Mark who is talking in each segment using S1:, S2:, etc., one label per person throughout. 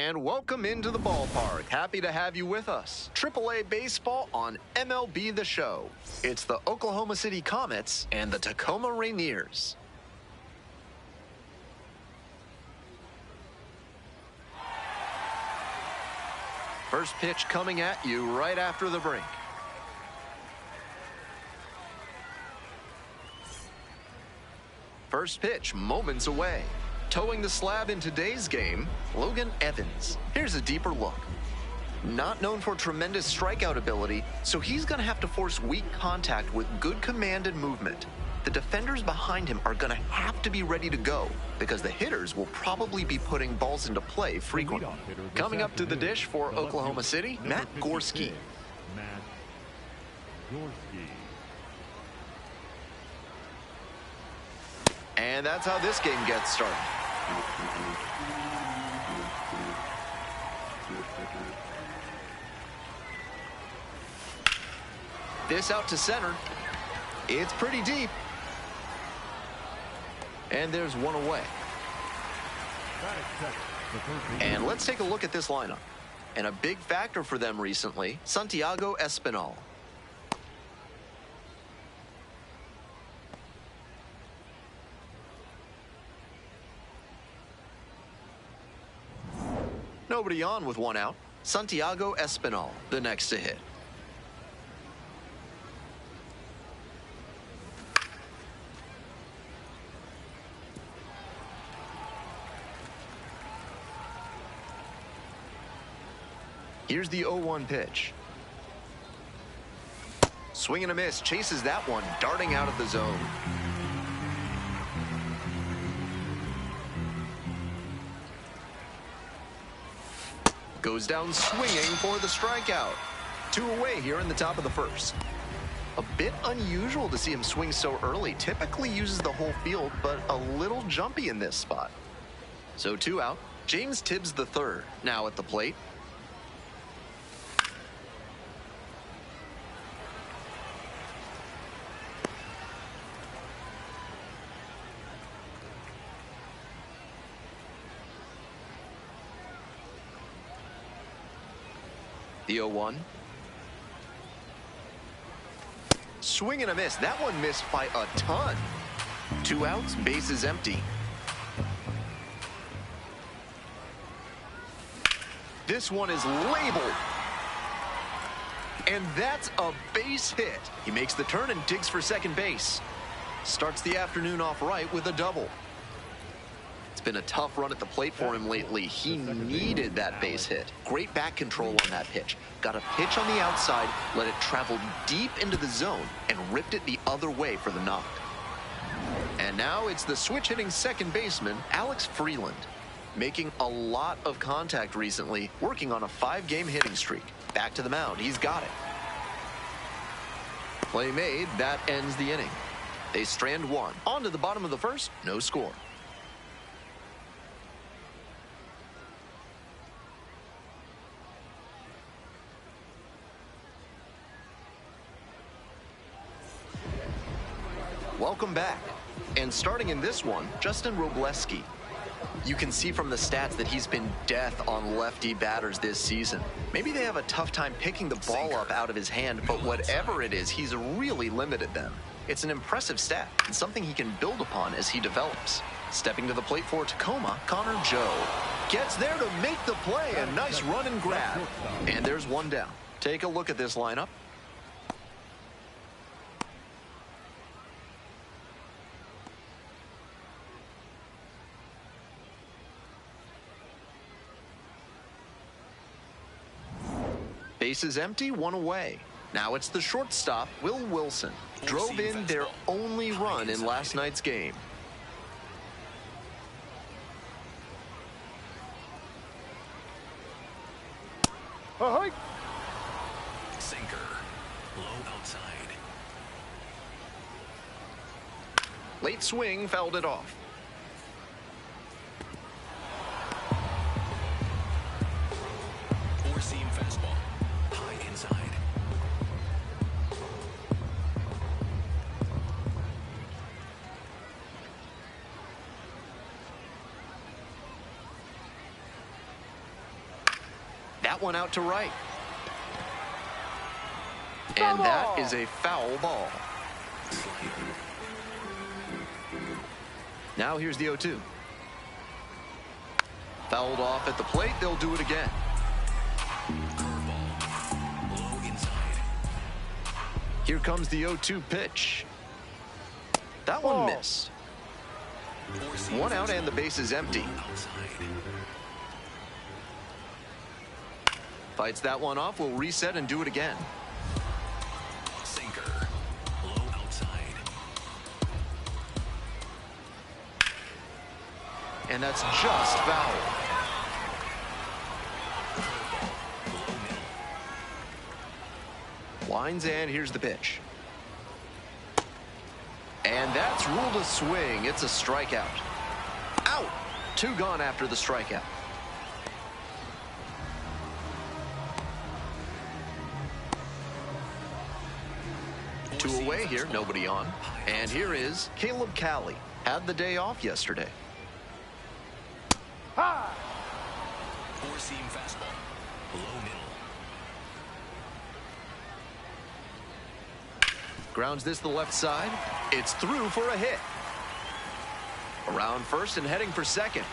S1: And welcome into the ballpark. Happy to have you with us. AAA baseball on MLB The Show. It's the Oklahoma City Comets and the Tacoma Rainiers. First pitch coming at you right after the break. First pitch moments away. Towing the slab in today's game, Logan Evans. Here's a deeper look. Not known for tremendous strikeout ability, so he's going to have to force weak contact with good command and movement. The defenders behind him are going to have to be ready to go because the hitters will probably be putting balls into play frequently. Coming up to the dish for Oklahoma City, Matt Gorski. And that's how this game gets started. This out to center. It's pretty deep. And there's one away. And let's take a look at this lineup. And a big factor for them recently, Santiago Espinal. Nobody on with one out. Santiago Espinal, the next to hit. Here's the 0-1 pitch. Swing and a miss, chases that one, darting out of the zone. Goes down swinging for the strikeout. 2 away here in the top of the first. A bit unusual to see him swing so early. Typically uses the whole field, but a little jumpy in this spot. So 2 out. James Tibbs III now at the plate. The 0-1. Swing and a miss. That one missed by a ton. 2 outs, bases empty. This one is labeled. And that's a base hit. He makes the turn and digs for second base. Starts the afternoon off right with a double. It's been a tough run at the plate for him lately. He needed that base hit. Great back control on that pitch. Got a pitch on the outside, let it travel deep into the zone, and ripped it the other way for the knock. And now it's the switch-hitting second baseman, Alex Freeland. Making a lot of contact recently, working on a 5-game hitting streak. Back to the mound, he's got it. Play made, that ends the inning. They strand 1. On to the bottom of the first, no score. Welcome back. And starting in this one, Justin Robleski. You can see from the stats that he's been death on lefty batters this season. Maybe they have a tough time picking the ball up out of his hand, but whatever it is, he's really limited them. It's an impressive stat and something he can build upon as he develops. Stepping to the plate for Tacoma, Connor Joe. Gets there to make the play. A nice run and grab. And there's 1 down. Take a look at this lineup. Bases empty, 1 away. Now it's the shortstop, Will Wilson. Drove in their only run in last night's game.
S2: Sinker. Low outside.
S1: Late swing, fouled it off.
S2: Four-seam fastball. High inside.
S1: that one out to right. And that is a foul ball. Now here's the 0-2. Fouled off at the plate. They'll do it again.
S2: Curveball. Low inside.
S1: Here comes the 0-2 pitch. That one missed. One out and the base is empty.
S2: Outside.
S1: Fights that one off. We'll reset and do it again.
S2: Sinker. Low outside.
S1: And that's just foul.
S2: Low middle.
S1: Winds and here's the pitch. And that's ruled a swing. It's a strikeout. Out. 2 gone after the strikeout. Two away here, nobody on. And here is Caleb Cali. Had the day off yesterday.
S2: Four-seam fastball. Low middle.
S1: Grounds this to the left side. It's through for a hit. Around first and heading for second.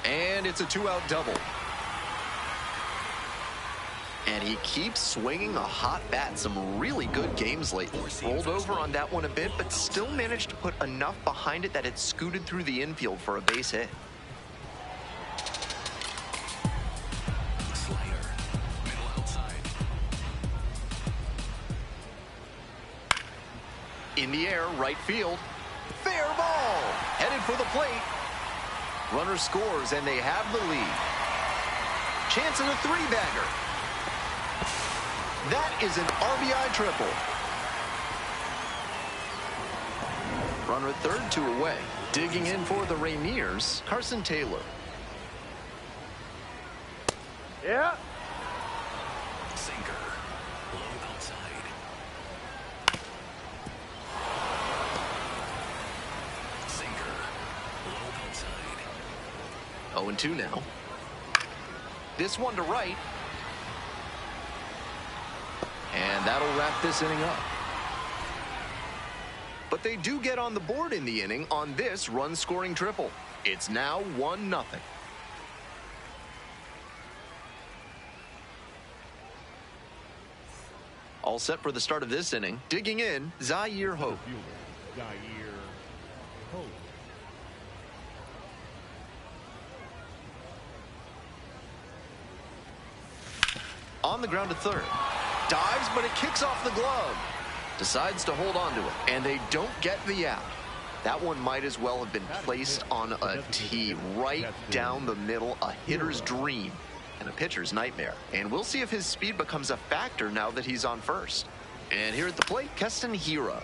S1: And it's a 2-out double. And he keeps swinging a hot bat. Some really good games lately. Rolled over on that one a bit, but still managed to put enough behind it that it scooted through the infield for a base hit.
S2: Slider. Middle outside.
S1: In the air, right field. Fair ball. Headed for the plate. Runner scores, and they have the lead. Chance at a 3-bagger. That is an RBI triple. Runner at third, 2 away. Digging in for the Rainiers, Carson Taylor.
S3: Yeah.
S2: Sinker. Low outside. Sinker. Low outside.
S1: 0-2 now. This one to right. And that'll wrap this inning up. But they do get on the board in the inning on this run-scoring triple. It's now 1-0. All set for the start of this inning. Digging in, Zaire Hope. On the ground to third. Dives, but it kicks off the glove. Decides to hold on to it, and they don't get the out. That one might as well have been placed on a tee right down the middle, a hitter's dream and a pitcher's nightmare. And we'll see if his speed becomes a factor now that he's on first. And here at the plate, Keston Hiura.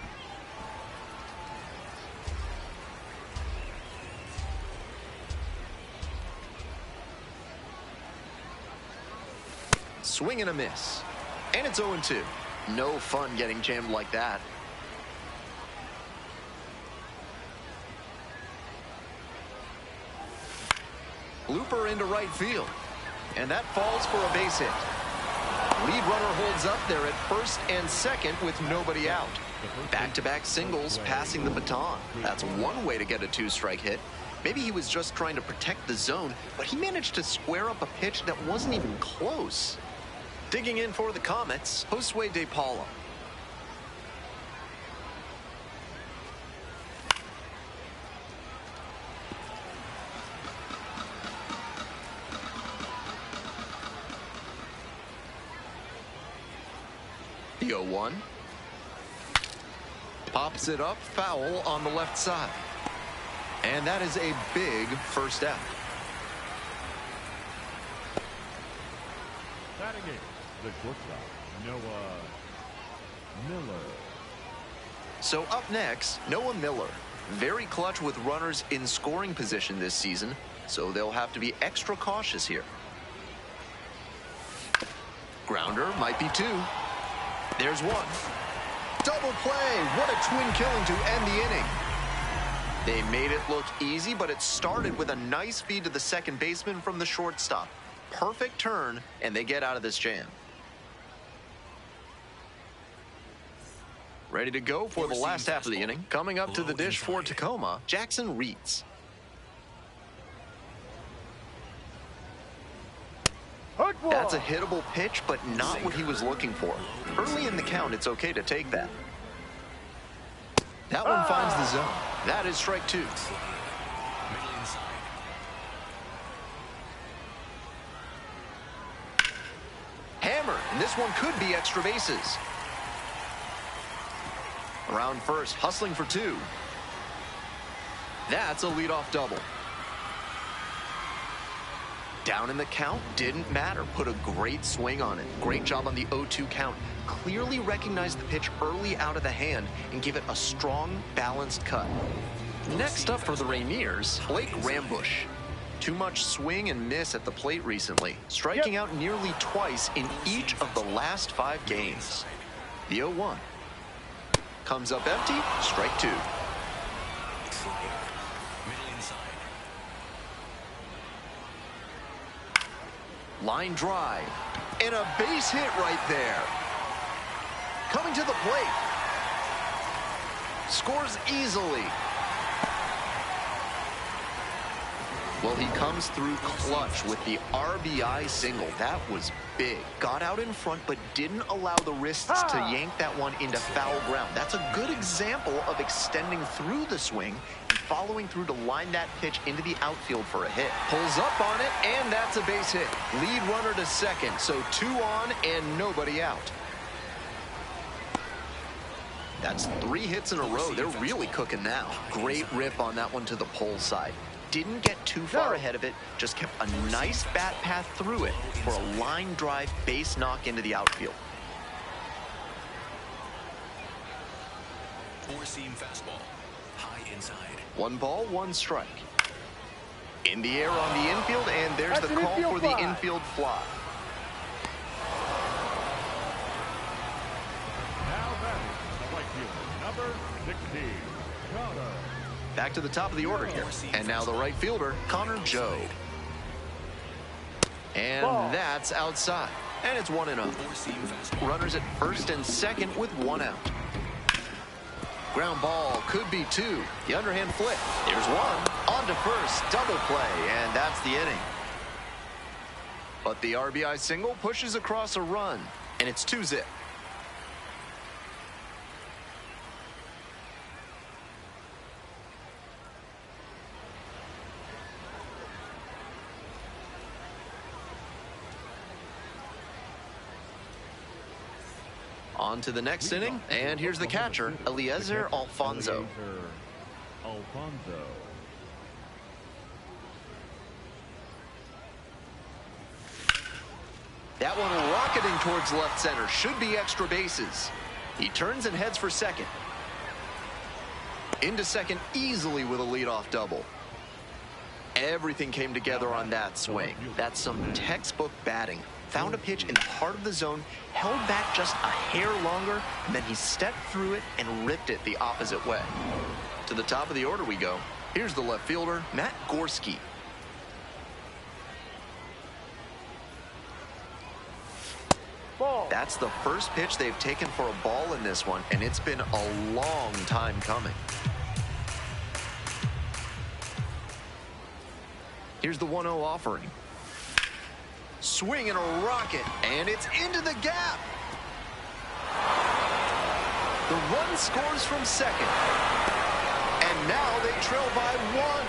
S1: Swing and a miss. And it's 0-2. No fun getting jammed like that. Looper into right field. And that falls for a base hit. Lead runner holds up there at first and second with nobody out. Back-to-back singles passing the baton. That's one way to get a 2-strike hit. Maybe he was just trying to protect the zone, but he managed to square up a pitch that wasn't even close. Digging in for the Comets, Josue De Paula. The 0-1. Pops it up, foul on the left side. And that is a big first out.
S3: Batting it, the shortstop, Noah Miller.
S1: So up next, Noah Miller. Very clutch with runners in scoring position this season, so they'll have to be extra cautious here. Grounder might be 2. There's 1. Double play. What a twin killing to end the inning. They made it look easy, but it started with a nice feed to the second baseman from the shortstop. perfect turn, and they get out of this jam. Ready to go for the last half of the inning. Coming up to the dish for Tacoma, Jackson Reeds. That's a hittable pitch, but not what he was looking for. Early in the count, it's okay to take that. That one finds the zone. That is strike two. Hammer, and this one could be extra bases. Around first, hustling for two. That's a leadoff double. Down in the count, didn't matter. Put a great swing on it. Great job on the 0-2 count. Clearly recognized the pitch early out of the hand and give it a strong, balanced cut. Next up for the Rainiers, Blake Rambush. Too much swing and miss at the plate recently, striking out nearly twice in each of the last 5 games. The 0-1. Comes up empty, strike two. Line drive, and a base hit right there. Coming to the plate. Scores easily. Well, he comes through clutch with the RBI single. That was big. Got out in front, but didn't allow the wrists to yank that one into foul ground. That's a good example of extending through the swing and following through to line that pitch into the outfield for a hit. Pulls up on it, and that's a base hit. Lead runner to second, so 2 on and nobody out. That's 3 hits in a row. They're really cooking now. Great rip on that one to the pole side. Didn't get too far ahead of it, just kept a nice bat path through it for a line drive base knock into the outfield.
S2: 4-seam fastball, high inside.
S1: 1 ball, 1 strike. In the air on the infield, and there's the call for the infield fly.
S3: Now batting, the right fielder, number 16, Connor.
S1: Back to the top of the order here. And now the right fielder, Connor Joe. And that's outside. And it's 1-0. Runners at first and second with 1 out. Ground ball could be 2. The underhand flip. There's 1. On to first. Double play. And that's the inning. But the RBI single pushes across a run. And it's 2-zip. On to the next inning, and here's the catcher, Eliezer Alfonso. That one rocketing towards left center, should be extra bases. He turns and heads for second. Into second easily with a leadoff double. Everything came together on that swing. That's some textbook batting. Found a pitch in the heart of the zone, held back just a hair longer, and then he stepped through it and ripped it the opposite way. To the top of the order we go. Here's the left fielder, Matt Gorski. That's the first pitch they've taken for a ball in this one, and it's been a long time coming. Here's the 1-0 offering. Swing and a rocket, and it's into the gap. The run scores from second. And now they trail by 1.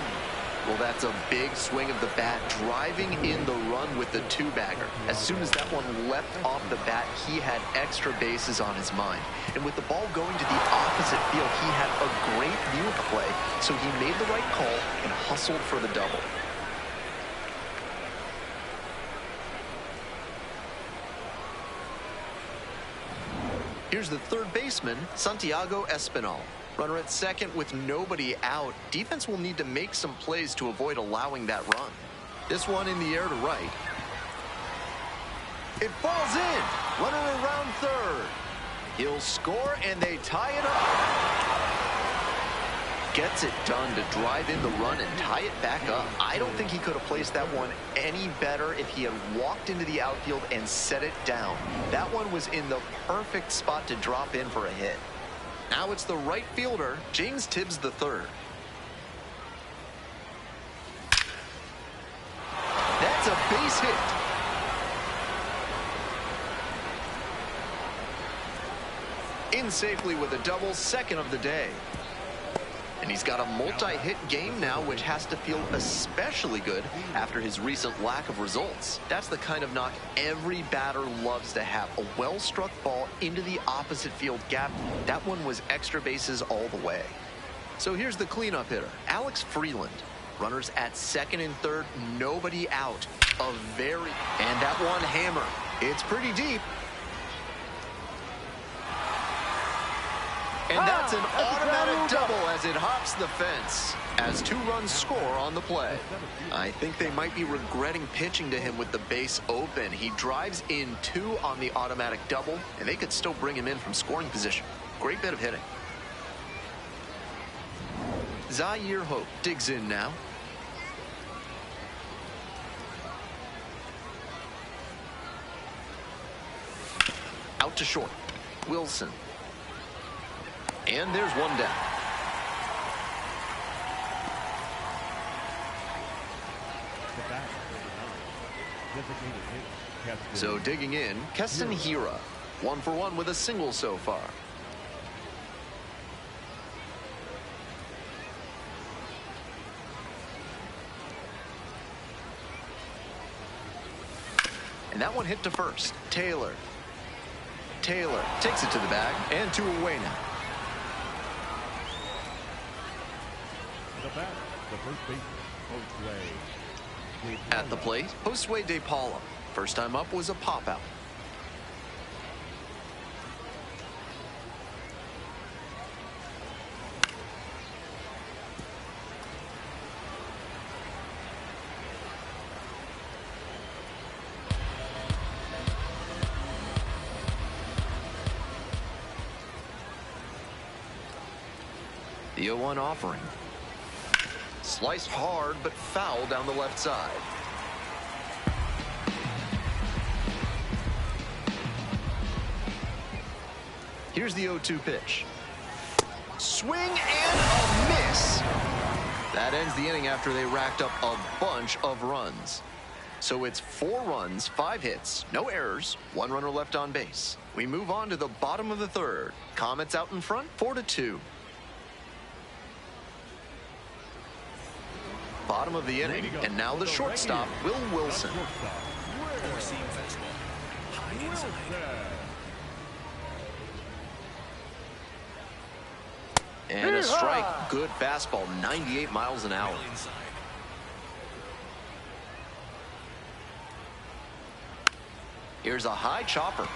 S1: Well, that's a big swing of the bat, driving in the run with the 2-bagger. As soon as that one leapt off the bat, he had extra bases on his mind. And with the ball going to the opposite field, he had a great view of the play, so he made the right call and hustled for the double. Here's the third baseman, Santiago Espinal. Runner at second with nobody out. Defense will need to make some plays to avoid allowing that run. This one in the air to right. It falls in. Runner around third. He'll score, and they tie it up. gets it done to drive in the run and tie it back up. I don't think he could have placed that one any better if he had walked into the outfield and set it down. That one was in the perfect spot to drop in for a hit. Now it's the right fielder, James Tibbs III. That's a base hit. In safely with a double, second of the day. And he's got a multi-hit game now, which has to feel especially good after his recent lack of results. That's the kind of knock every batter loves to have. A well-struck ball into the opposite field gap. That one was extra bases all the way. So here's the cleanup hitter, Alex Freeland. Runners at second and third, nobody out. And that one hammer. It's pretty deep. And that's an automatic double as it hops the fence. As 2 runs score on the play. I think they might be regretting pitching to him with the base open. He drives in 2 on the automatic double, and they could still bring him in from scoring position. Great bit of hitting. Zaire Hope digs in now. Out to short. Wilson. And there's one down. So digging in, Keston Hiura. 1 for 1 with a single so far. And that one hit to first. Taylor takes it to the bag and 2 away now. At the plate, Josue De Paula. First time up was a pop out. The 0-1 offering. Sliced hard, but foul down the left side. Here's the 0-2 pitch. Swing and a miss. That ends the inning after they racked up a bunch of runs. So it's 4 runs, 5 hits, no errors, 1 runner left on base. We move on to the bottom of the 3rd. Comets out in front, 4-2. Bottom of the inning, and now the shortstop, Will Wilson. And a strike. Good fastball, 98 miles an hour. Here's a high chopper.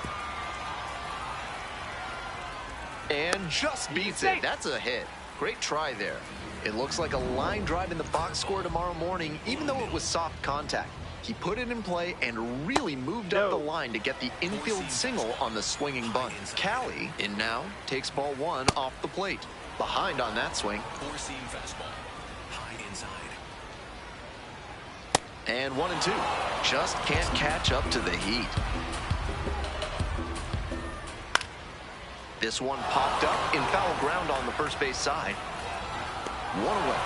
S1: And just beats it. That's a hit. Great try there. It looks like a line drive in the box score tomorrow morning, even though it was soft contact. He put it in play and really moved up the line to get the infield single on the swinging bunt. Callie, in now, takes ball 1 off the plate. Behind on that swing.
S2: Four-seam fastball. High inside.
S1: And 1-2. Just can't catch up to the heat. This one popped up in foul ground on the first base side. 1 away.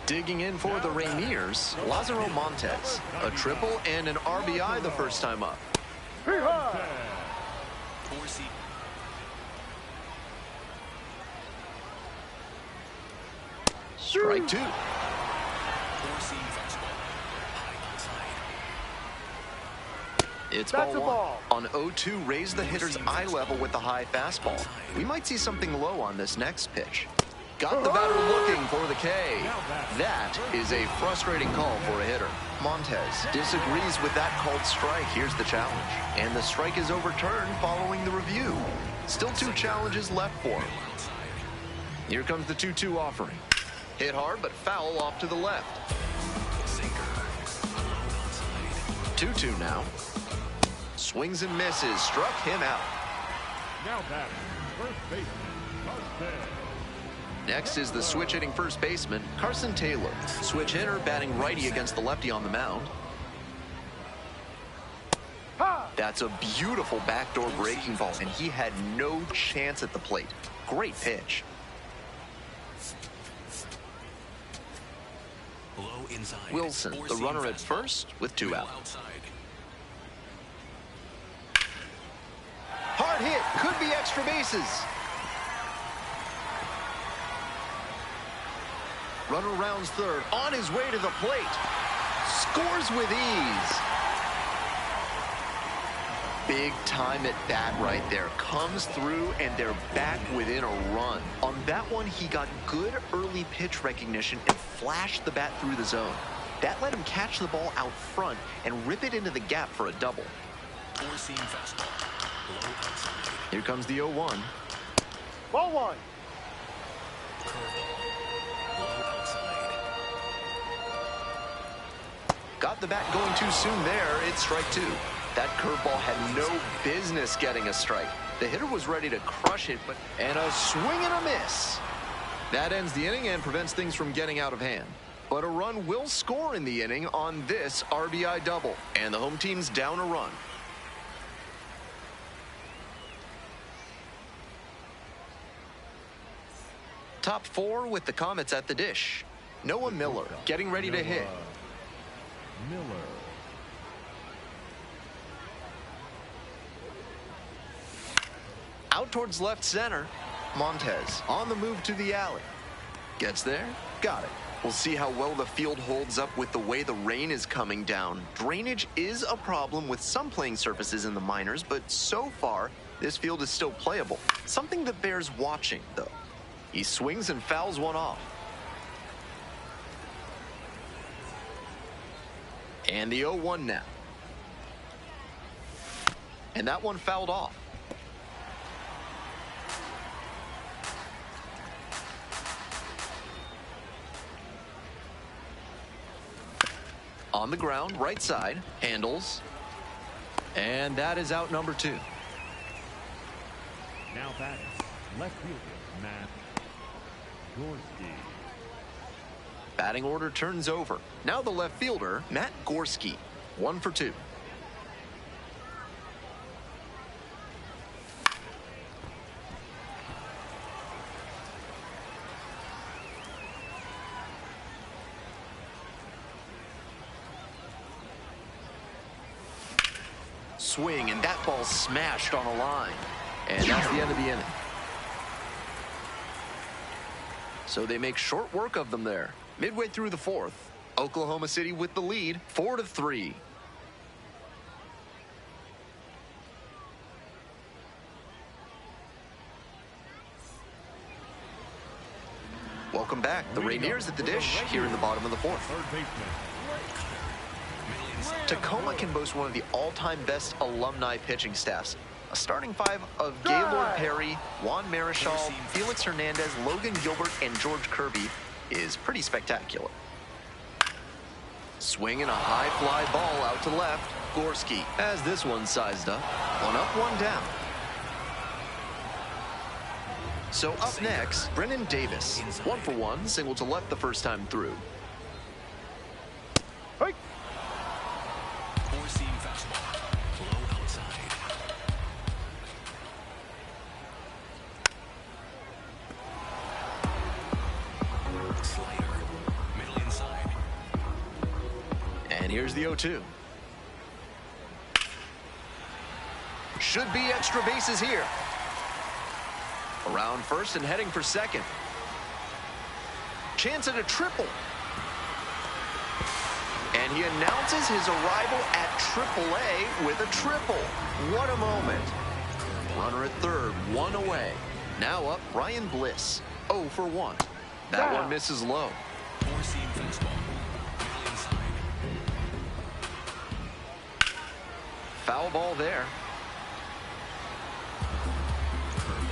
S1: Digging in for the Rainiers, Lazaro Montes. A triple and an RBI the first time up. Strike 2. It's ball 1. On 0-2, raise the hitter's eye level with the high fastball. We might see something low on this next pitch. Got the batter looking for the K. That is a frustrating call for a hitter. Montes disagrees with that called strike. Here's the challenge. And the strike is overturned following the review. Still 2 challenges left for him. Here comes the 2-2 offering. Hit hard, but foul off to the left. 2-2 now. Swings and misses. Struck him out.
S3: Now batting, first baseman, Carson.
S1: Next is the switch hitting first baseman, Carson Taylor. Switch hitter batting righty against the lefty on the mound. That's a beautiful backdoor breaking ball, and he had no chance at the plate. Great pitch.
S2: Low inside.
S1: Wilson, the runner at first with 2 out. Hard hit, could be extra bases. Runner rounds third, on his way to the plate. Scores with ease. Big time at bat right there. Comes through, and they're back within a run. On that one, he got good early pitch recognition and flashed the bat through the zone. That let him catch the ball out front and rip it into the gap for a double.
S2: Four-seam fastball. Low outside.
S1: Here comes the 0-1.
S4: Ball 1.
S2: Curveball. Low outside.
S1: Got the bat going too soon there. It's strike 2. That curveball had no business getting a strike. The hitter was ready to crush it, and a swing and a miss. That ends the inning and prevents things from getting out of hand. But a run will score in the inning on this RBI double, and the home team's down a run. Top 4 with the Comets at the dish. Noah Miller getting ready to hit.
S3: Miller.
S1: Out towards left center. Montez on the move to the alley. Gets there. Got it. We'll see how well the field holds up with the way the rain is coming down. Drainage is a problem with some playing surfaces in the minors, but so far, this field is still playable. Something that bears watching, though. He swings and fouls one off. And the 0-1 now. And that one fouled off. On the ground, right side, handles. And that is out number 2.
S3: Now batting, left fielder, Matt Gorski.
S1: Batting order turns over. Now the left fielder, Matt Gorski. 1 for 2. Swing, and that ball smashed on a line. And that's the end of the inning. So they make short work of them there. Midway through the 4th, Oklahoma City with the lead, 4-3. Welcome back. The Rainiers at the dish here in the bottom of the 4th.
S3: Third baseman.
S1: Tacoma can boast one of the all-time best alumni pitching staffs. A starting 5 of Gaylord Perry, Juan Marichal, Felix Hernandez, Logan Gilbert, and George Kirby is pretty spectacular. Swinging a high fly ball out to left. Gorski has this one sized up. 1 up, 1 down. So up next, Brennan Davis. 1 for 1, single to left the first time through.
S4: Hey.
S2: Four-seam fastball. Low outside. Slider. Middle inside.
S1: And here's the 0-2. Should be extra bases here. Around first and heading for second. Chance at a triple. And he announces his arrival at AAA with a triple. What a moment. Runner at third, 1 away. Now up, Ryan Bliss, 0 for 1. That one misses low.
S2: Four-seam fastball. Middle inside.
S1: Foul ball there.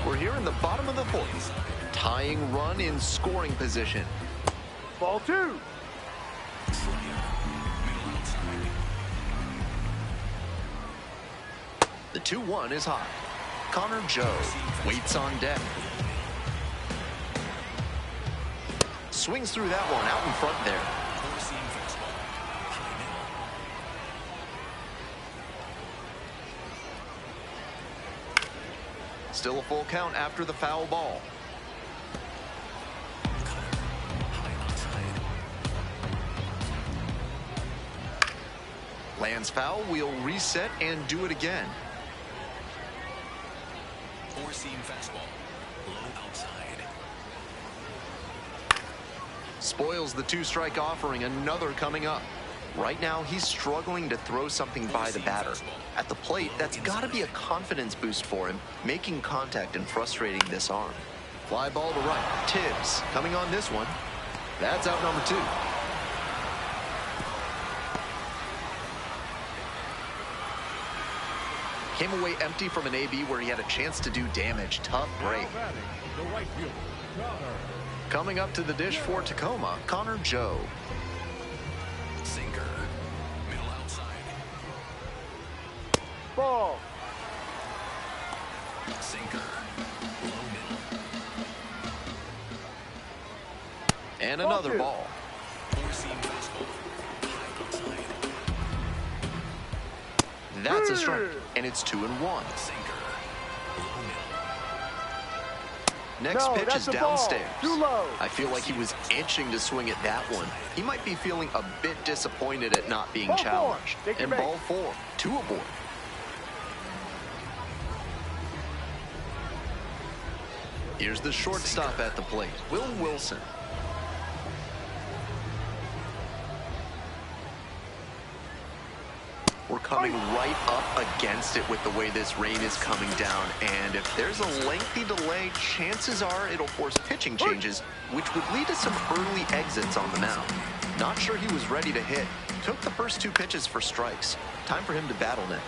S1: We're here in the bottom of the 4th. Tying run in scoring position.
S4: Ball 2.
S2: Slider. Middle outside.
S1: The 2-1 is high. Connor Joe waits on deck. Swings through that one out in front there.
S2: Four-seam fastball. High middle.
S1: Still a full count after the foul ball.
S2: High outside.
S1: Lands foul, we'll reset and do it again.
S2: Four-seam fastball. Low outside.
S1: Spoils the two-strike offering, another coming up. Right now, he's struggling to throw something by the batter. At the plate, that's got to be a confidence boost for him, making contact and frustrating this arm. Fly ball to right. Tibbs coming on this one. That's out number 2. Came away empty from an AB where he had a chance to do damage. Tough break.
S3: Now batting, the right fielder, Connor.
S1: Coming up to the dish for Tacoma, Connor Joe.
S2: Sinker. Middle outside.
S4: Ball.
S2: Sinker. Low middle.
S1: And another
S4: Ball 2.
S1: ball.
S2: Four-seam fastball. High outside.
S1: That's a strike, and it's 2-1.
S2: Sinker. Low middle.
S1: Next
S4: No,
S1: pitch
S4: that's
S1: is
S4: a ball.
S1: downstairs.
S4: Too low.
S1: I feel like he was itching to swing at that one. He might be feeling a bit disappointed at not being
S4: Ball 4.
S1: challenged.
S4: Take your
S1: And
S4: base.
S1: ball 4, 2 aboard. Here's the shortstop at the plate, Will Wilson. We're coming right up against it with the way this rain is coming down, and if there's a lengthy delay, chances are it'll force pitching changes, which would lead to some early exits on the mound. Not sure he was ready to hit. Took the first 2 pitches for strikes. Time for him to battle net.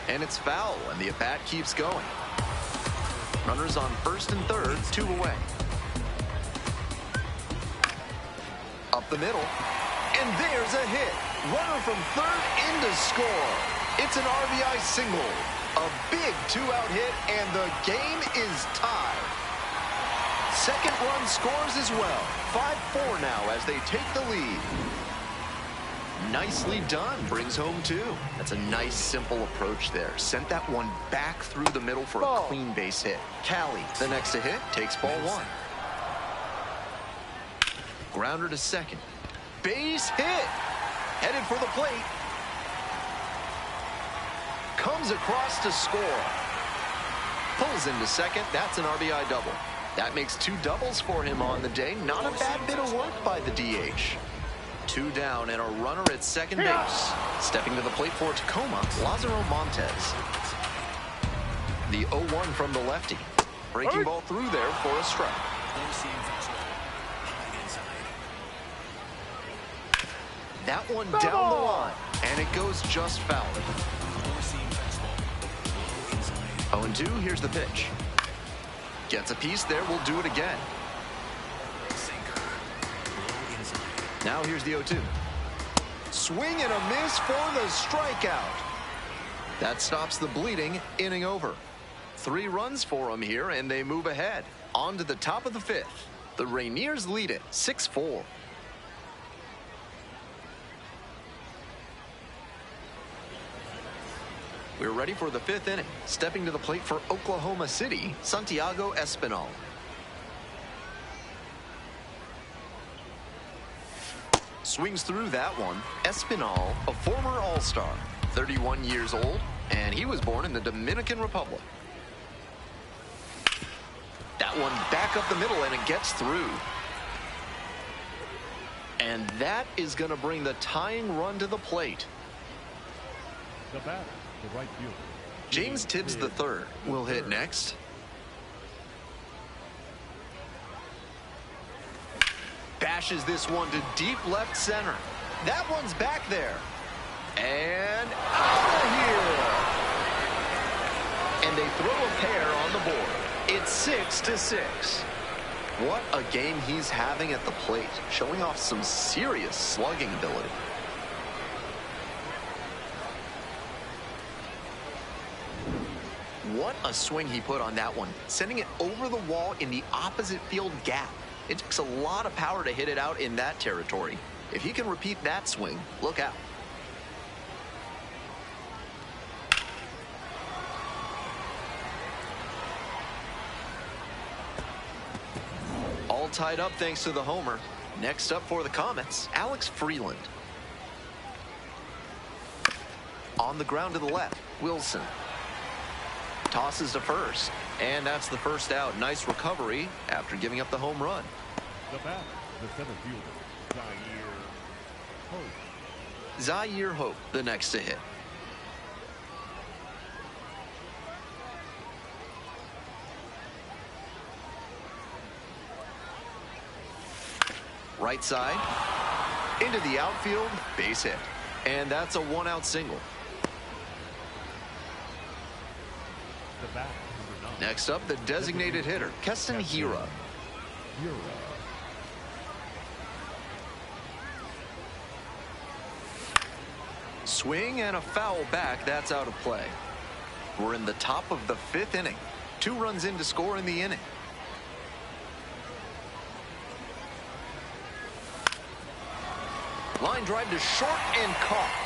S1: And it's foul, and the at-bat keeps going. Runners on first and third, 2 away. Up the middle, and there's a hit. Runner from third in to score. It's an RBI single. A big 2-out hit, and the game is tied. Second run scores as well. 5-4 now as they take the lead. Nicely done. Brings home 2. That's a nice, simple approach there. Sent that one back through the middle for a
S4: Ball.
S1: clean base hit. Callie, the next to hit, takes ball 1. Grounder to second. Base hit. Headed for the plate. Comes across to score. Pulls into second. That's an RBI double. That makes 2 doubles for him on the day. Not a bad bit of work by the DH. 2 down and a runner at second base. Stepping to the plate for Tacoma, Lázaro Montes. The 0-1 from the lefty. Breaking ball through there for a strike.
S2: Four-seam fastball. High inside.
S1: That one down the line, and it goes just foul.
S2: Four-seam fastball. Low inside.
S1: 0-2, here's the pitch. Gets a piece there, we'll do it again.
S2: Sinker. Low inside.
S1: Now here's the 0-2. Swing and a miss for the strikeout. That stops the bleeding, inning over. 3 runs for them here, and they move ahead. On to the top of the 5th. The Rainiers lead it, 6-4. We're ready for the 5th inning. Stepping to the plate for Oklahoma City, Santiago Espinal. Swings through that one. Espinal, a former All-Star, 31 years old, and he was born in the Dominican Republic. That one back up the middle, and it gets through. And that is going to bring the tying run to the plate.
S3: The batter, the right fielder.
S1: James Tibbs III will hit next. Bashes this one to deep left center. That one's back there. And out of here. And they throw a pair on the board. It's 6-6. What a game he's having at the plate, showing off some serious slugging ability. What a swing he put on that one, sending it over the wall in the opposite field gap. It takes a lot of power to hit it out in that territory. If he can repeat that swing, look out. All tied up thanks to the homer. Next up for the Comets, Alex Freeland. On the ground to the left, Wilson. Tosses to first, and that's the first out. Nice recovery after giving up the home run.
S3: The batter, the center fielder,
S1: Zaire Hope, the next to hit. Right side, into the outfield, base hit. And that's a one-out single.
S3: The batter, number 9.
S1: Next up, the designated hitter, Keston Hira. Swing and a foul back, that's out of play. We're in the top of the 5th inning. 2 runs in to score in the inning. Line drive to short and caught.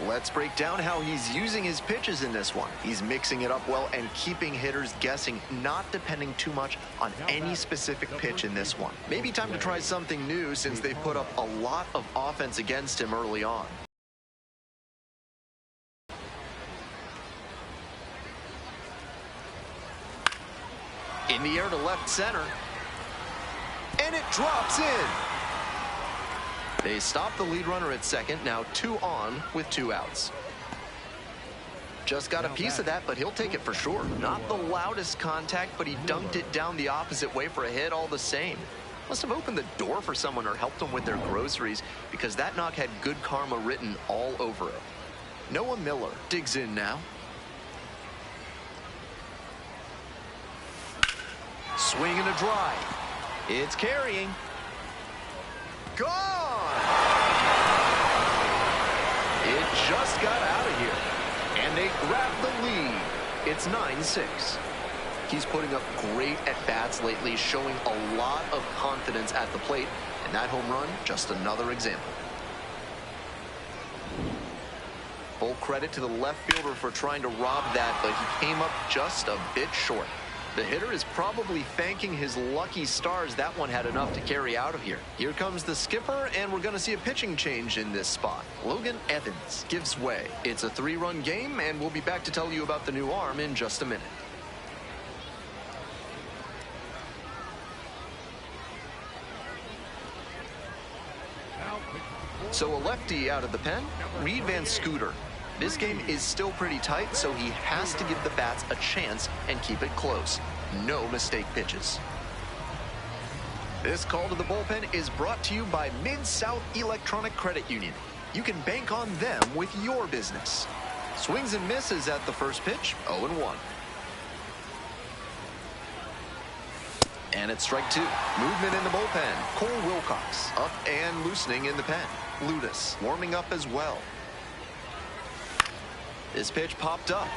S1: Let's break down how he's using his pitches in this one. He's mixing it up well and keeping hitters guessing, not depending too much on any specific pitch in this one. Maybe time to try something new since they've put up a lot of offense against him early on. In the air to left center. And it drops in. They stop the lead runner at second. Now 2 on with 2 outs. Just got a piece of that, but he'll take it for sure. Not the loudest contact, but he dunked it down the opposite way for a hit all the same. Must have opened the door for someone or helped them with their groceries, because that knock had good karma written all over it. Noah Miller digs in now. Swing and a drive. It's carrying. Gone! It just got out of here. And they grab the lead. It's 9-6. He's putting up great at-bats lately, showing a lot of confidence at the plate. And that home run, just another example. Full credit to the left fielder for trying to rob that, but he came up just a bit short. The hitter is probably thanking his lucky stars that one had enough to carry out of here. Here comes the skipper, and we're going to see a pitching change in this spot. Logan Evans gives way. It's a 3-run game, and we'll be back to tell you about the new arm in just a minute. So a lefty out of the pen, Reed Van Scooter. This game is still pretty tight, so he has to give the bats a chance and keep it close. No mistake pitches. This call to the bullpen is brought to you by Mid-South Electronic Credit Union. You can bank on them with your business. Swings and misses at the first pitch, 0-1. And it's strike 2. Movement in the bullpen. Cole Wilcox up and loosening in the pen. Ludus warming up as well. This pitch popped up.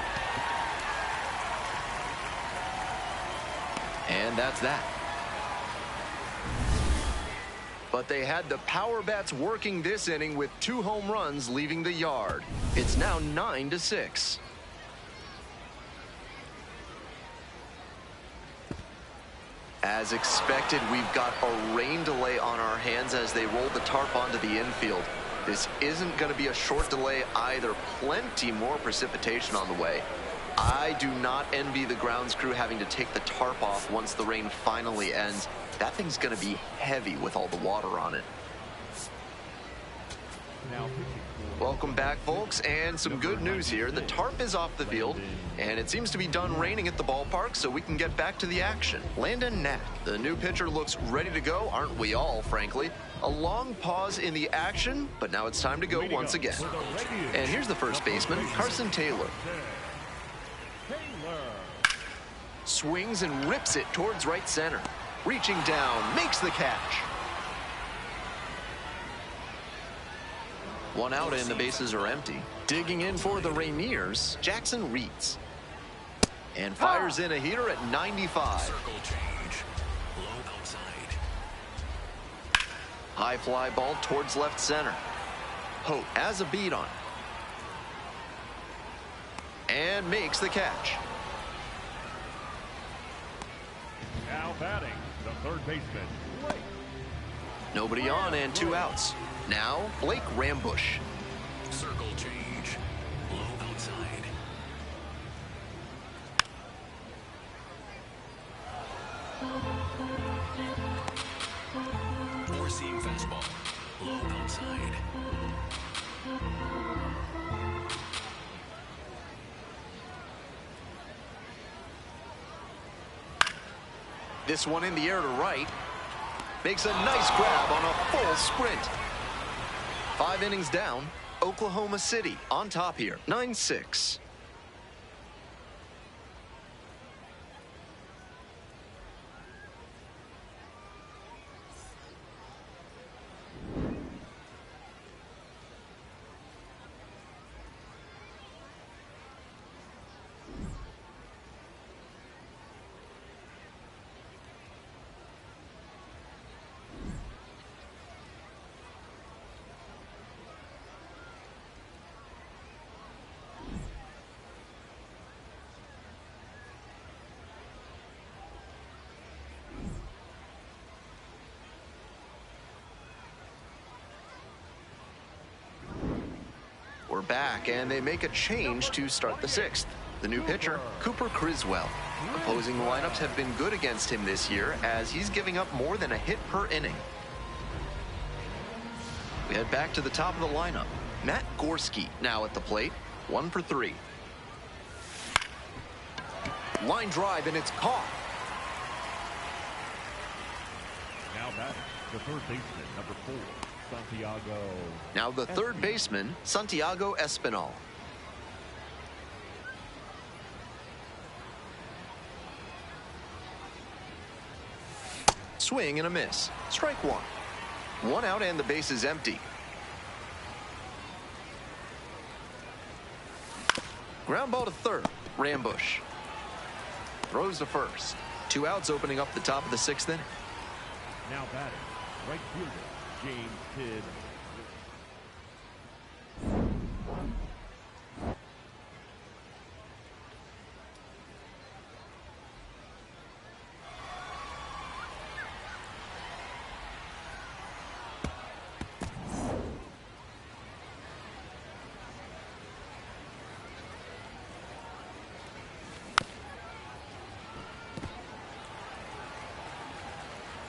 S1: And that's that. But they had the power bats working this inning with 2 home runs leaving the yard. It's now 9-6. As expected, we've got a rain delay on our hands as they roll the tarp onto the infield. This isn't going to be a short delay either. Plenty more precipitation on the way. I do not envy the grounds crew having to take the tarp off once the rain finally ends. That thing's going to be heavy with all the water on it. Welcome back, folks, and some good news here. The tarp is off the field, and it seems to be done raining at the ballpark, so we can get back to the action. Landon Knack, the new pitcher, looks ready to go. Aren't we all, frankly? A long pause in the action, but now it's time to go once again. And here's the first baseman, Carson Taylor. Swings and rips it towards right center. Reaching down, makes the catch. One out and the bases are empty. Digging in for the Rainiers, Jackson Reeds. And fires in a heater at 95.
S2: Circle change. Low outside.
S1: High fly ball towards left center. Hope has a beat on it. And makes the catch.
S3: Now batting, the third baseman, Blake.
S1: Nobody on and 2 outs. Now Blake Rambush.
S2: Circle change. Low outside. Four-seam fastball. Low outside.
S1: This one in the air to right. Makes a nice grab on a full sprint. 5 innings down. Oklahoma City on top here. 9-6. We're back, and they make a change to start the 6th. The new pitcher, Cooper Criswell. Opposing lineups have been good against him this year, as he's giving up more than a hit per inning. We head back to the top of the lineup. Matt Gorski now at the plate, 1 for 3. Line drive, and it's caught.
S3: Now batting, the third baseman, number 4, Santiago.
S1: Now the third baseman, Santiago Espinal. Swing and a miss. Strike 1. 1 out and the base is empty. Ground ball to third. Rambush. Throws to first. 2 outs opening up the top of the 6th inning.
S3: Now batting, right fielder, James Kidd.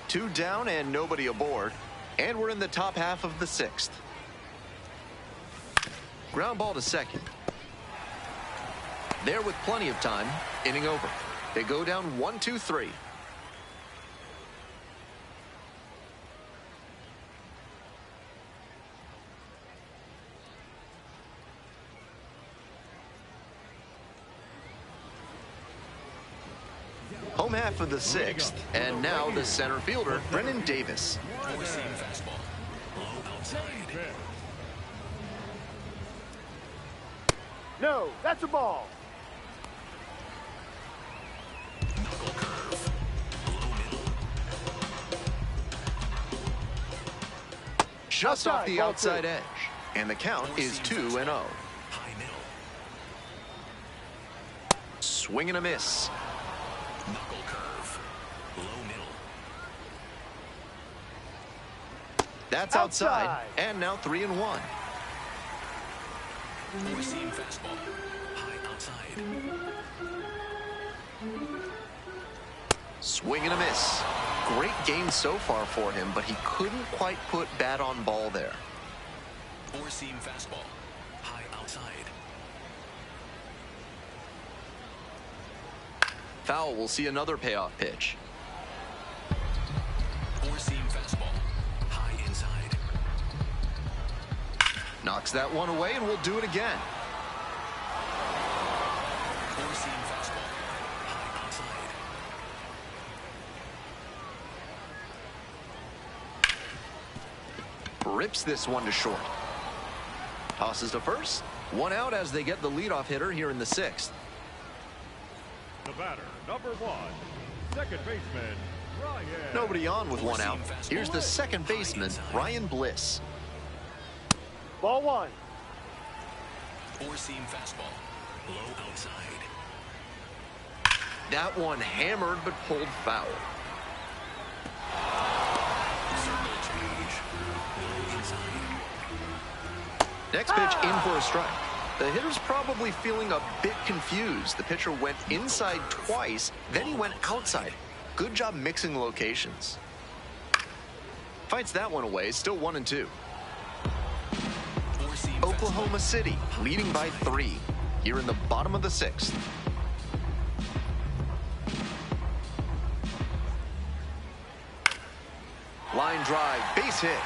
S1: Two down and nobody aboard. And we're in the top half of the 6th. Ground ball to second. There with plenty of time. Inning over. They go down 1-2-3. Home half of the 6th, and now the center fielder, Brennan Davis.
S2: Four-seam fastball. Low outside.
S4: No, that's a ball.
S2: Knuckle curve. Low middle.
S1: Just off the
S4: ball
S1: outside
S4: 2.
S1: edge, and the count is 2-0.
S2: High middle.
S1: Swing and a miss.
S2: Knuckle curve. Low middle.
S1: That's outside,
S4: Outside.
S1: and now 3-1.
S2: Four-seam fastball. High outside.
S1: Swing and a miss. Great game so far for him, but he couldn't quite put bat on ball there.
S2: Four-seam fastball. High outside.
S1: Foul will see another payoff pitch.
S2: Four-seam fastball. High inside.
S1: Knocks that one away, and we'll do it again.
S2: Four-seam fastball. High outside.
S1: Rips this one to short. Tosses to first. One out as they get the leadoff hitter here in the 6th.
S3: The batter, number 1, second baseman, Ryan.
S1: Nobody on with one out. Here's the second baseman, Ryan Bliss.
S4: Ball 1.
S2: Four-seam fastball. Low outside.
S1: That one hammered but pulled foul.
S2: Circle change. Low inside.
S1: Next pitch in for a strike. The hitter's probably feeling a bit confused. The pitcher went inside twice, then he went outside. Good job mixing locations. Fights that one away, still 1-2.
S2: Four-seam
S1: Oklahoma City leading by 3 here in the bottom of the 6th. Line drive, base hit.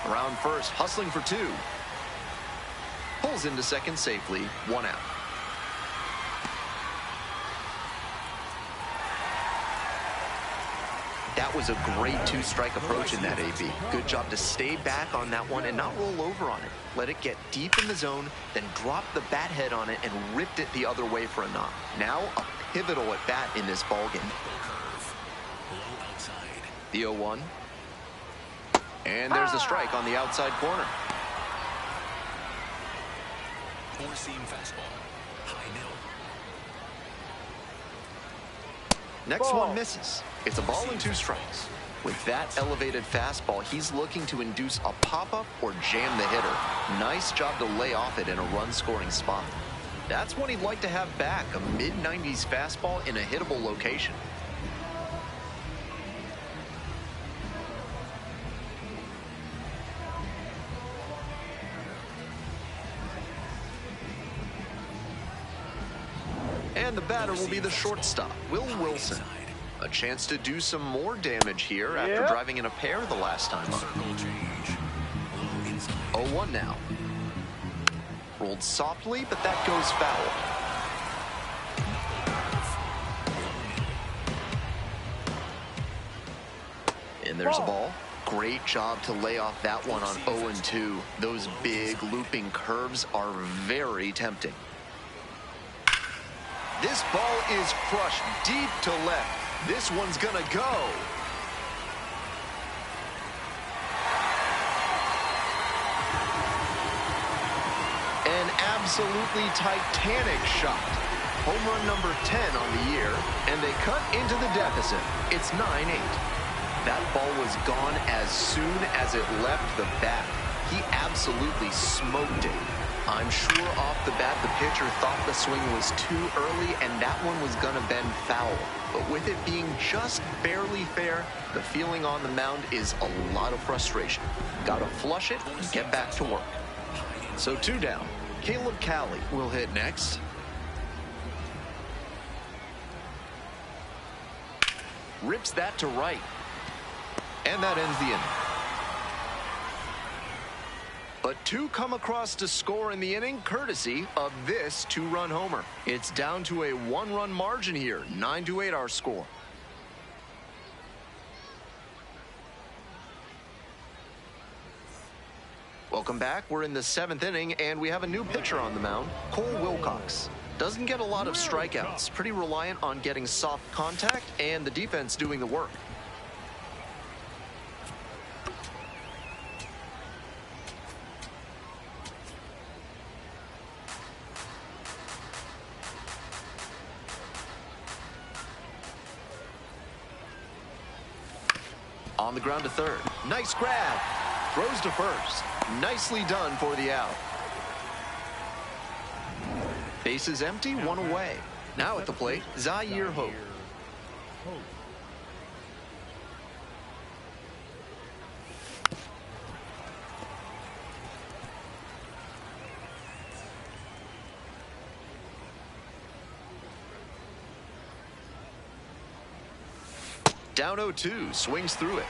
S1: Around first, hustling for 2. Pulls into second safely, 1 out. That was a great 2-strike approach in that AB. Good job to stay back on that one and not roll over on it. Let it get deep in the zone, then drop the bat head on it and ripped it the other way for a knock. Now a pivotal at bat in this ballgame.
S2: curve. Low outside.
S1: The 0-1. And there's a strike on the outside corner.
S2: Four-seam fastball. High middle.
S1: Next
S4: Ball.
S1: one misses. It's a ball and 2 strikes. With that elevated fastball, he's looking to induce a pop-up or jam the hitter. Nice job to lay off it in a run-scoring spot. That's what he'd like to have back, a mid-90s fastball in a hittable location. And the batter will be the shortstop, Will Wilson. A chance to do some more damage here after
S4: Yep.
S1: driving in a pair the last time up.
S2: Circle change. Low inside.
S1: 0-1 now. Rolled softly, but that goes foul. And there's a ball. Great job to lay off that one on 0-2. Those big looping curves are very tempting. This ball is crushed deep to left. This one's gonna go. An absolutely titanic shot. Home run number 10 on the year, and they cut into the deficit. It's 9-8. That ball was gone as soon as it left the bat. He absolutely smoked it. I'm sure off the bat the pitcher thought the swing was too early and that one was gonna bend foul. But with it being just barely fair, the feeling on the mound is a lot of frustration. Gotta flush it and get back to work. So 2 down. Caleb Cali will hit next. Rips that to right. And that ends the inning. But 2 come across to score in the inning, courtesy of this 2-run homer. It's down to a 1-run margin here, 9-8 our score. Welcome back. We're in the 7th inning, and we have a new pitcher on the mound, Cole Wilcox. Doesn't get a lot of strikeouts, pretty reliant on getting soft contact and the defense doing the work. On the ground to third. Nice grab. Throws to first. Nicely done for the out. Bases empty, 1 away. Now at the plate, Zaire Hope. Down 0-2, swings through it.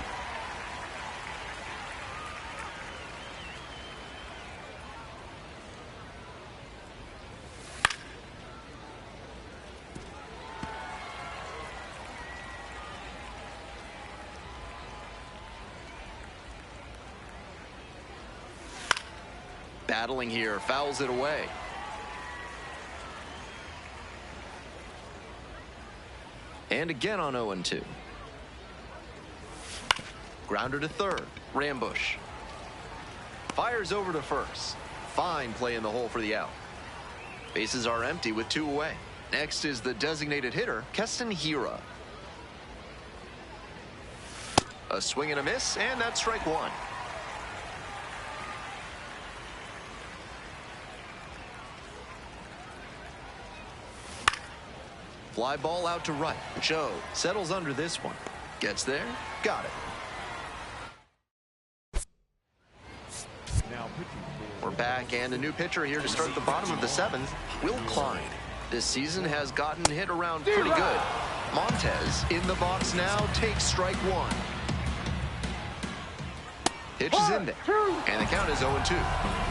S1: Battling here, fouls it away. And again on 0-2. Grounder to third. Rambush. Fires over to first. Fine play in the hole for the out. Bases are empty with 2 away. Next is the designated hitter, Keston Hiura. A swing and a miss, and that's strike 1. Fly ball out to right. Joe settles under this one. Gets there. Got it. We're back, and a new pitcher here to start the bottom of the 7th, Will Klein. This season has gotten hit around pretty good. Montez in the box now takes strike 1. Pitch is in there, and the count is 0-2.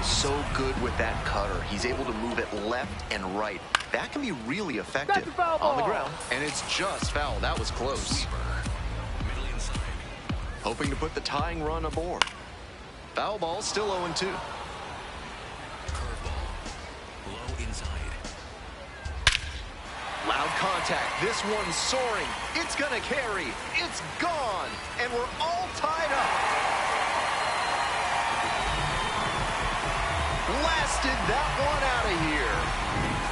S1: So good with that cutter. He's able to move it left and right. That can be really effective on the ground, and it's just foul. That was close. Hoping to put the tying run aboard. Foul ball, still 0-2. Loud contact. This one's soaring. It's going to carry. It's gone, and we're all tied up. Blasted that one out of here.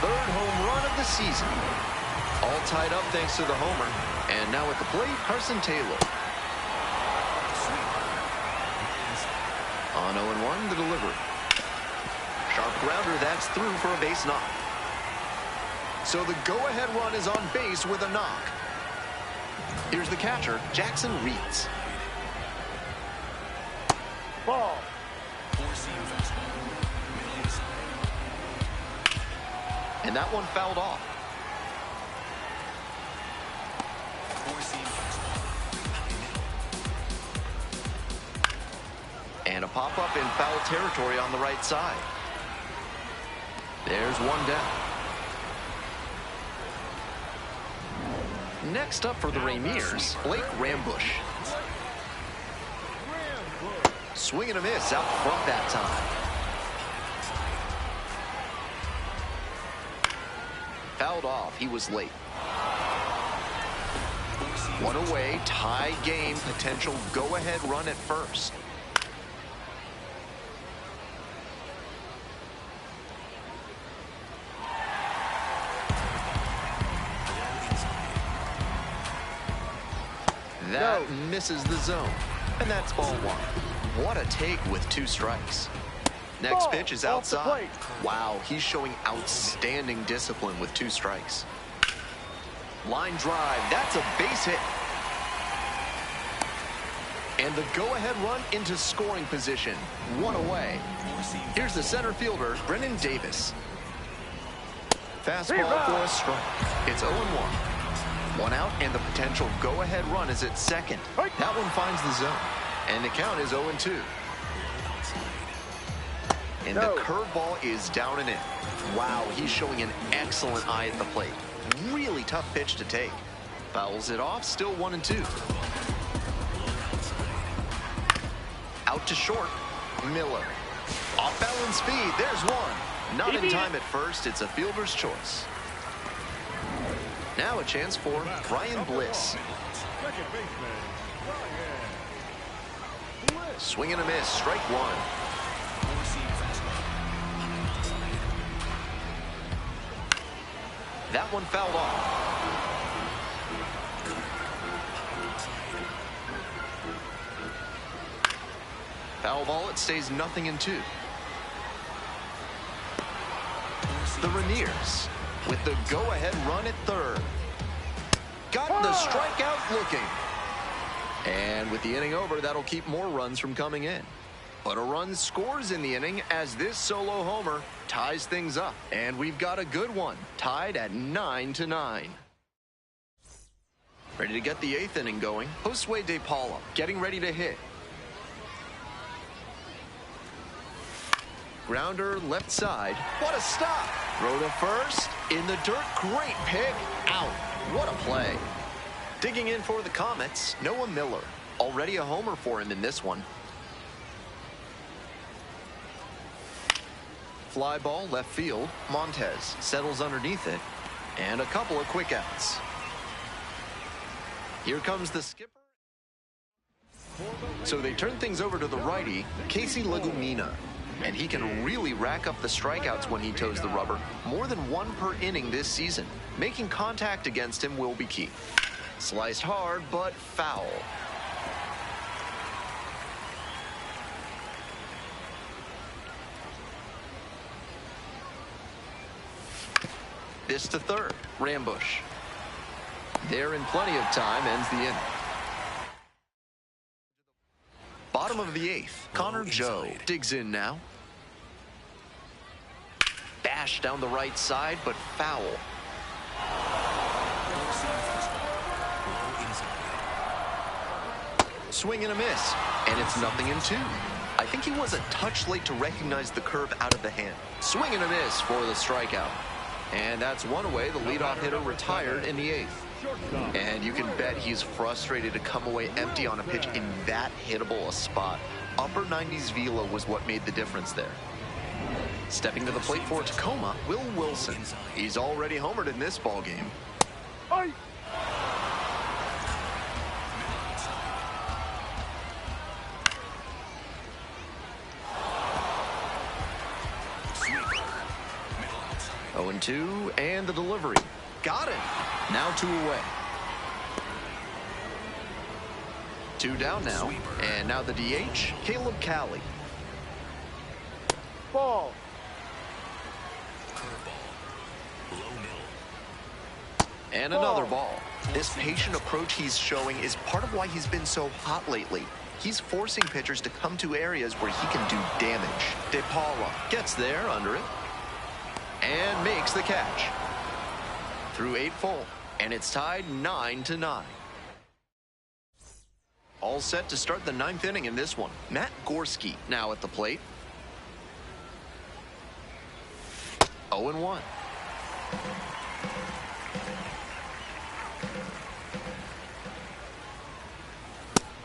S1: 3rd home run of the season. All tied up thanks to the homer. And now at the plate, Carson Taylor. On 0-1, the delivery. Sharp grounder, that's through for a base knock. So the go-ahead run is on base with a knock. Here's the catcher, Jackson Reeds.
S4: Ball.
S1: And that one fouled off. And a pop-up in foul territory on the right side. There's one down. Next up for the Rainiers, Blake Rambush. Swing and a miss out front that time. Fouled off. He was late. One away, tie game, potential go-ahead run at first. That misses the zone, and that's ball 1. What a take with 2 strikes. Next pitch is outside. Wow, he's showing outstanding discipline with 2 strikes. Line drive, that's a base hit. And the go-ahead run into scoring position. 1 away. Here's the center fielder, Brennan Davis. Fastball for a strike. It's 0-1. 1 out, and the potential go-ahead run is at second. That one finds the zone, and the count is 0-2. And the curveball is down and in. Wow, he's showing an excellent eye at the plate. Really tough pitch to take. Fouls it off, still 1-2. Out to short, Miller. Off balance speed, there's one. Not in time at first, it's a fielder's choice. Now a chance for Brian Bliss. Swing and a miss, strike 1. That one fouled off. Foul ball, it stays 0-2. The Rainiers with the go-ahead run at third. Got the strikeout looking. And with the inning over, that'll keep more runs from coming in. But a run scores in the inning as this solo homer ties things up. And we've got a good one, tied at 9-9. Ready to get the 8th inning going. Josue De Paula getting ready to hit. Grounder left side. What a stop. Throw to first. In the dirt. Great pick. Out. What a play. Digging in for the Comets, Noah Miller. Already a homer for him in this one. fly ball left field. Montez settles underneath it, and a couple of quick outs. Here comes the skipper. So they turn things over to the righty, Casey Legumina, and he can really rack up the strikeouts when he toes the rubber, more than one per inning this season. Making contact against him will be key. Sliced hard, but foul. This to third, Rambush. There in plenty of time, ends the inning. Bottom of the eighth, Connor Joe digs in now. Bash down the right side, but foul. Swing and a miss, and it's 0-2. I think he was a touch late to recognize the curve out of the hand. Swing and a miss for the strikeout. And that's one away. The leadoff hitter retired in the eighth. And you can bet he's frustrated to come away empty on a pitch in that hittable a spot. Upper 90s velo was what made the difference there. Stepping to the plate for Tacoma, Will Wilson. He's already homered in this ballgame.
S4: Aye.
S1: Oh, 0-2, and the delivery. Got it. Now 2 away. 2 down now. And now the DH, Caleb Cali.
S4: Ball.
S1: And another ball. This patient approach he's showing is part of why he's been so hot lately. He's forcing pitchers to come to areas where he can do damage. De Paula gets there under it and makes the catch. Through 8 full, and it's tied 9-9. All set to start the 9th inning in this one. Matt Gorski now at the plate. 0-1.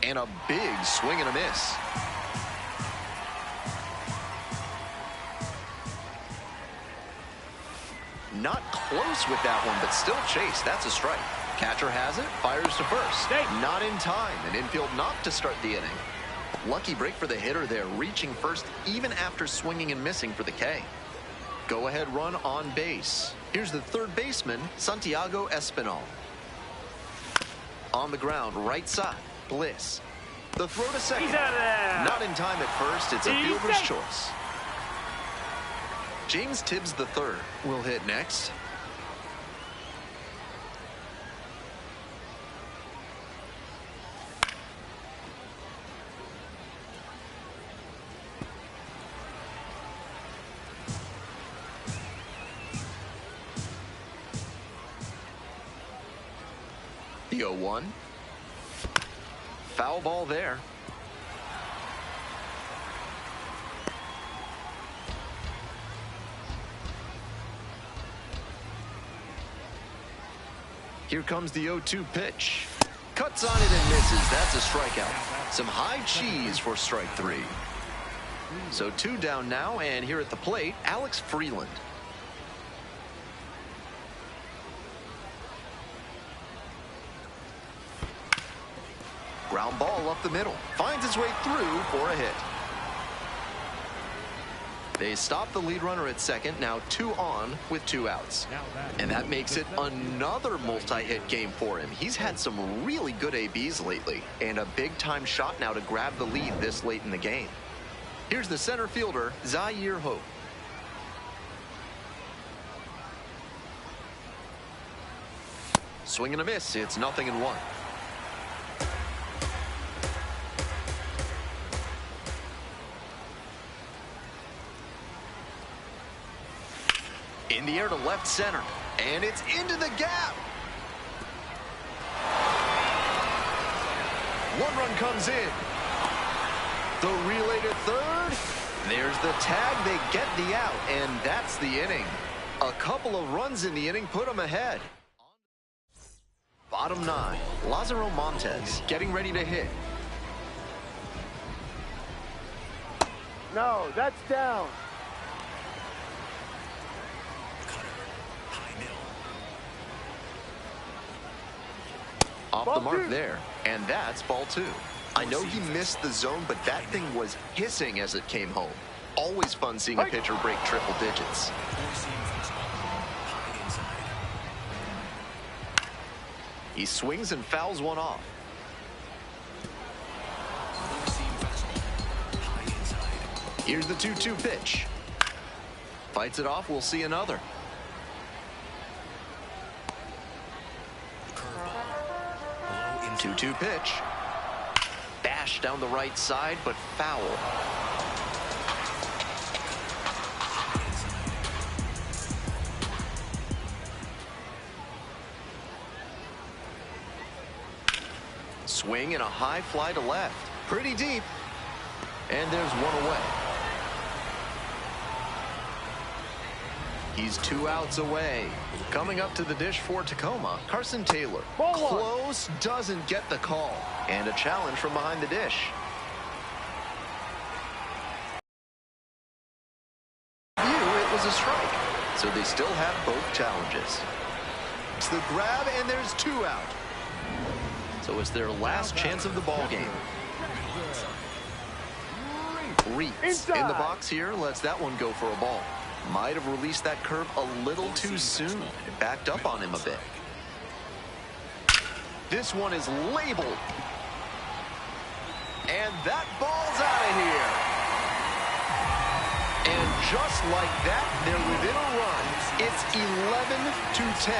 S1: And a big swing and a miss. Not close with that one, but still chase. That's a strike. Catcher has it, fires to first. Not in time, an infield knock to start the inning. Lucky break for the hitter there, reaching first even after swinging and missing for the K. Go ahead run on base. Here's the third baseman, Santiago Espinal. On the ground, right side, Bliss. The throw to second.
S4: He's out of there.
S1: Not in time at first, it's a fielder's choice. James Tibbs III will hit next. The 0-1. Foul ball there. Here comes the 0-2 pitch. Cuts on it and misses. That's a strikeout. Some high cheese for strike 3. So 2 down now, and here at the plate, Alex Freeland. Ground ball up the middle. Finds its way through for a hit. They stop the lead runner at second, now 2 on with 2 outs. And that makes it another multi-hit game for him. He's had some really good ABs lately, and a big-time shot now to grab the lead this late in the game. Here's the center fielder, Zaire Hope. Swing and a miss, it's 0-1. In the air to left center, and it's into the gap. 1 run comes in. The relay to third. There's the tag. They get the out, and that's the inning. A couple of runs in the inning put them ahead. Bottom 9, Lázaro Montes getting ready to hit.
S4: No, that's down.
S1: Off
S4: Ball
S1: the mark
S4: two.
S1: there, and that's ball 2. I know he missed the zone, but that thing was hissing as it came home. Always fun seeing a pitcher break triple digits.
S2: Four-seam fastball. High inside.
S1: He swings and fouls one off.
S2: Four-seam fastball. High inside.
S1: Here's the 2-2 pitch. Fights it off, we'll see another.
S2: Curveball. Low inside.
S1: 2-2 pitch. Bash down the right side, but foul. Swing and a high fly to left. Pretty deep. And there's one away. He's 2 outs away. Coming up to the dish for Tacoma, Carson Taylor.
S4: Ball 1.
S1: Close, doesn't get the call. And a challenge from behind the dish. It was a strike. So they still have both challenges. It's the grab, and there's 2 out. So it's their last chance of the ball game. Reeds in the box here, lets that one go for a ball. Might have released that curve a little too soon. It backed up on him a bit. This one is labeled. And that ball's out of here. And just like that, they're within a run. It's 11-10.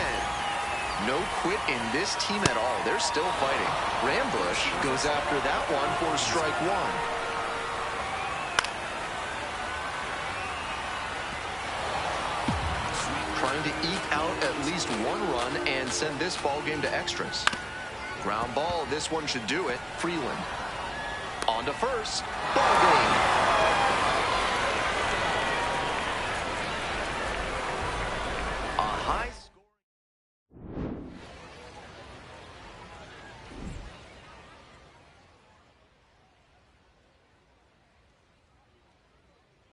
S1: No quit in this team at all. They're still fighting. Rambush goes after that one for strike 1. Trying to eke out at least 1 run and send this ball game to extras. Ground ball, this one should do it. Freeland. On to first. Ball game. A high